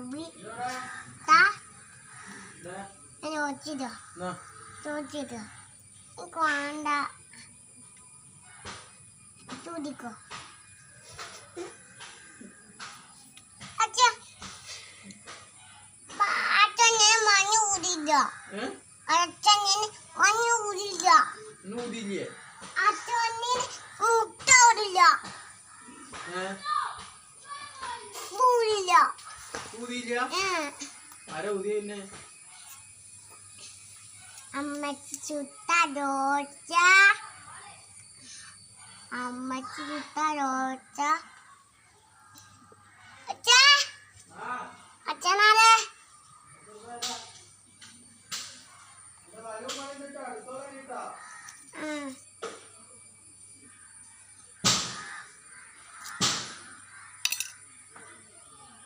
Abi, ta, ചോദിച്ചിട്ടോ ചോദിച്ചിട്ടോ എനിക്ക് വേണ്ട ചോദിക്കോ അച്ഛാ അച്ഛനെ മഞ്ഞ ഊരില്ല അച്ഛനെ മഞ്ഞ ഊരില്ല അച്ഛനെ മുട്ട ഊരില്ല അമ്മച്ചി ചുട്ട ദോശ